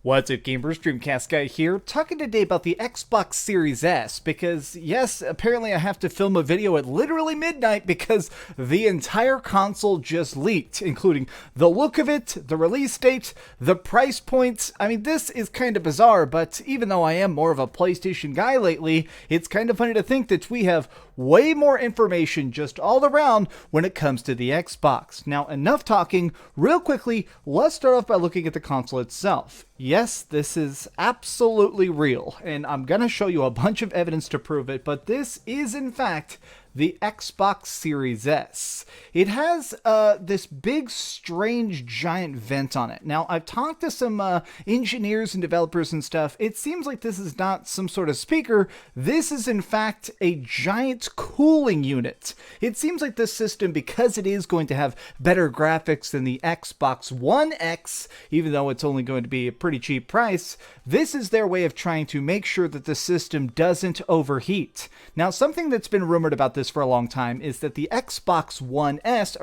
What's up, gamers? Dreamcastguy here, talking today about the Xbox Series S, because yes, apparently I have to film a video at literally midnight because the entire console just leaked, including the look of it, the release date, the price points. I mean, this is kind of bizarre, but even though I am more of a PlayStation guy lately, it's kind of funny to think that we have way more information just all around when it comes to the Xbox. Now, enough talking. Real quickly, let's start off by looking at the console itself. Yes, this is absolutely real, and I'm going to show you a bunch of evidence to prove it, but this is, in fact, the Xbox Series S. It has this big, strange, giant vent on it. Now, I've talked to some engineers and developers and stuff. It seems like this is not some sort of speaker. This is, in fact, a giant cooling unit. It seems like this system, because it is going to have better graphics than the Xbox One X, even though it's only going to be a pretty cheap price, this is their way of trying to make sure that the system doesn't overheat. Now, something that's been rumored about this for a long time is that the Xbox One S,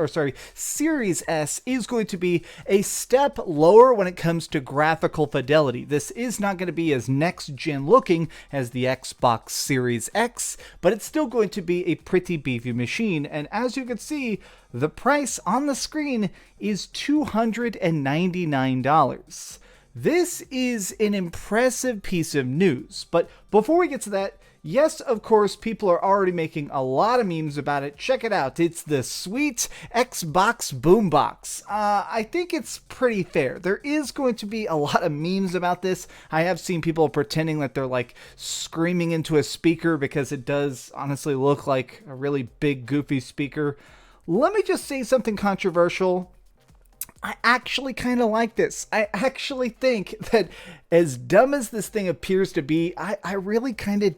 Series S, is going to be a step lower when it comes to graphical fidelity. This is not going to be as next-gen looking as the Xbox Series X, but it's still going to be a pretty beefy machine, and as you can see, the price on the screen is $299. This is an impressive piece of news, but before we get to that, yes, of course, people are already making a lot of memes about it. Check it out. It's the sweet Xbox Boombox. I think it's pretty fair. There is going to be a lot of memes about this. I have seen people pretending that they're like screaming into a speaker because it does honestly look like a really big, goofy speaker. Let me just say something controversial. I actually kind of like this. I actually think that as dumb as this thing appears to be, I really kind of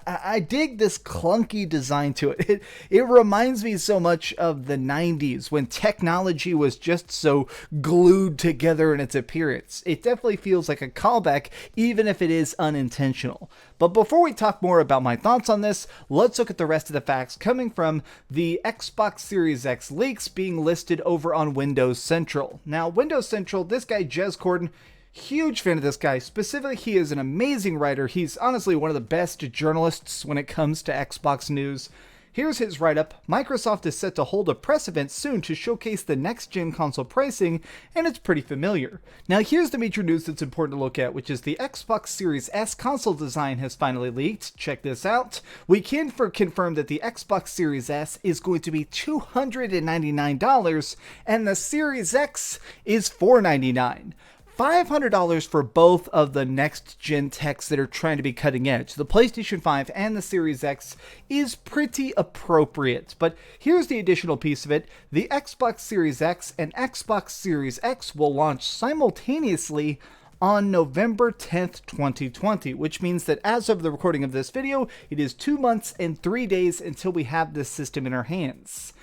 I dig this clunky design to it. It reminds me so much of the 90s when technology was just so glued together in its appearance. It definitely feels like a callback, even if it is unintentional. But before we talk more about my thoughts on this, let's look at the rest of the facts coming from the Xbox Series X leaks being listed over on Windows Central. Now, Windows Central, this guy, Jez Corden, huge fan of this guy. Specifically, he is an amazing writer. He's honestly one of the best journalists when it comes to Xbox news. Here's his write-up. Microsoft is set to hold a press event soon to showcase the next-gen console pricing, and it's pretty familiar. Now here's the major news that's important to look at, which is the Xbox Series S console design has finally leaked. Check this out. We can confirm that the Xbox Series S is going to be $299, and the Series X is $499. $500 for both of the next-gen techs that are trying to be cutting edge. The PlayStation 5 and the Series X is pretty appropriate, but here's the additional piece of it. The Xbox Series X and Xbox Series X will launch simultaneously on November 10th, 2020, which means that as of the recording of this video, it is 2 months and 3 days until we have this system in our hands.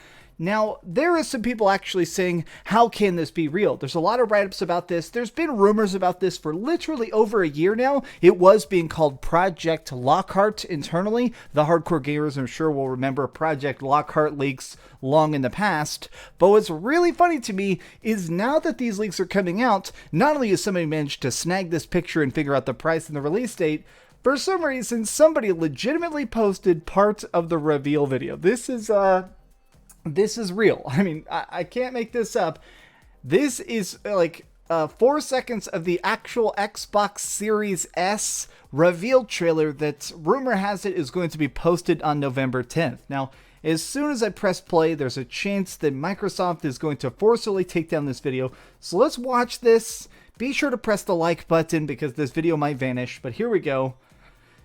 Now, there is some people actually saying, how can this be real? There's a lot of write-ups about this. There's been rumors about this for literally over a year now. It was being called Project Lockhart internally. The hardcore gamers, I'm sure, will remember Project Lockhart leaks long in the past. But what's really funny to me is now that these leaks are coming out, not only has somebody managed to snag this picture and figure out the price and the release date, for some reason, somebody legitimately posted part of the reveal video. This is real. I mean, I can't make this up. This is like 4 seconds of the actual Xbox Series S reveal trailer that rumor has it is going to be posted on November 10th. Now, as soon as I press play, there's a chance that Microsoft is going to forcibly take down this video. So let's watch this. Be sure to press the like button because this video might vanish, but here we go.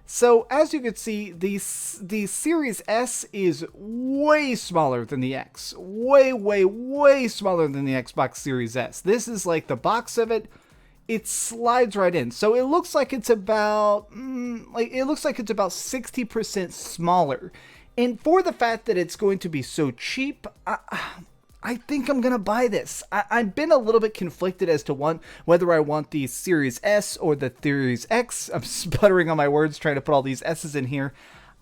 So, as you can see, the Series S is way smaller than the X. Way, way, way smaller than the Xbox Series S. This is like the box of it. It slides right in. So it looks like it's about, 60% smaller. And for the fact that it's going to be so cheap, I think I'm going to buy this. I've been a little bit conflicted as to whether I want the Series S or the Series X. I'm sputtering on my words trying to put all these S's in here.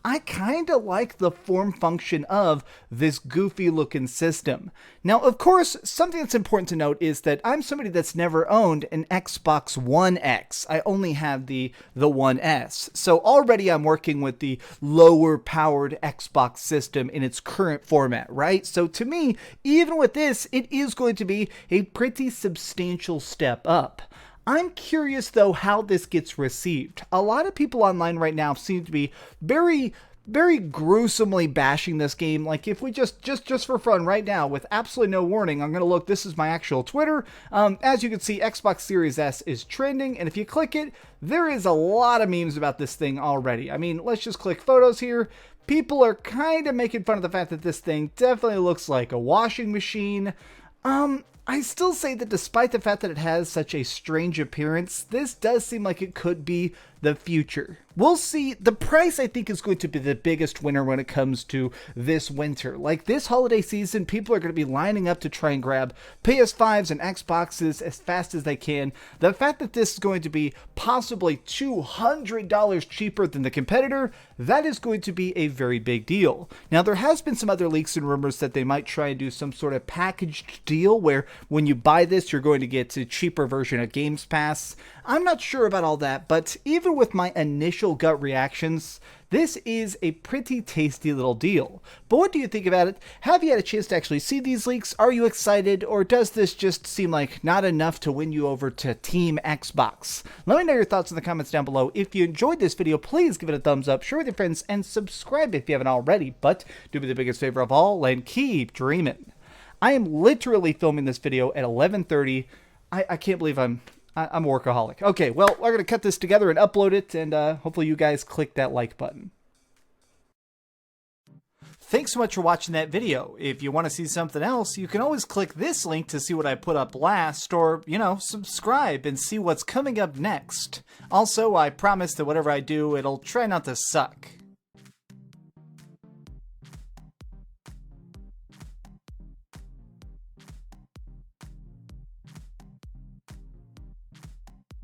I kind of like the form function of this goofy looking system. Now, of course, something that's important to note is that I'm somebody that's never owned an Xbox One X. I only have the One S. So already I'm working with the lower powered Xbox system in its current format, right? So to me, even with this, it is going to be a pretty substantial step up. I'm curious, though, how this gets received. A lot of people online right now seem to be very gruesomely bashing this game. Like, if we just for fun right now, with absolutely no warning, I'm going to look, this is my actual Twitter. As you can see, Xbox Series S is trending, and if you click it, there is a lot of memes about this thing already. I mean, let's just click photos here. People are kind of making fun of the fact that this thing definitely looks like a washing machine. I still say that despite the fact that it has such a strange appearance, this does seem like it could be the future. We'll see. The price, I think, is going to be the biggest winner when it comes to this winter. Like, this holiday season, people are going to be lining up to try and grab PS5s and Xboxes as fast as they can. The fact that this is going to be possibly $200 cheaper than the competitor, that is going to be a very big deal. Now, there has been some other leaks and rumors that they might try and do some sort of packaged deal where when you buy this, you're going to get a cheaper version of Games Pass. I'm not sure about all that, but even with my initial gut reactions, this is a pretty tasty little deal. But what do you think about it? Have you had a chance to actually see these leaks? Are you excited, or does this just seem like not enough to win you over to Team Xbox? Let me know your thoughts in the comments down below. If you enjoyed this video, please give it a thumbs up, share with your friends, and subscribe if you haven't already. But do me the biggest favor of all and keep dreaming. I am literally filming this video at 11:30. I can't believe I'm a workaholic. Okay, well, we're going to cut this together and upload it, and hopefully you guys click that like button. Thanks so much for watching that video. If you want to see something else, you can always click this link to see what I put up last, or, you know, subscribe and see what's coming up next. Also, I promise that whatever I do, it'll try not to suck.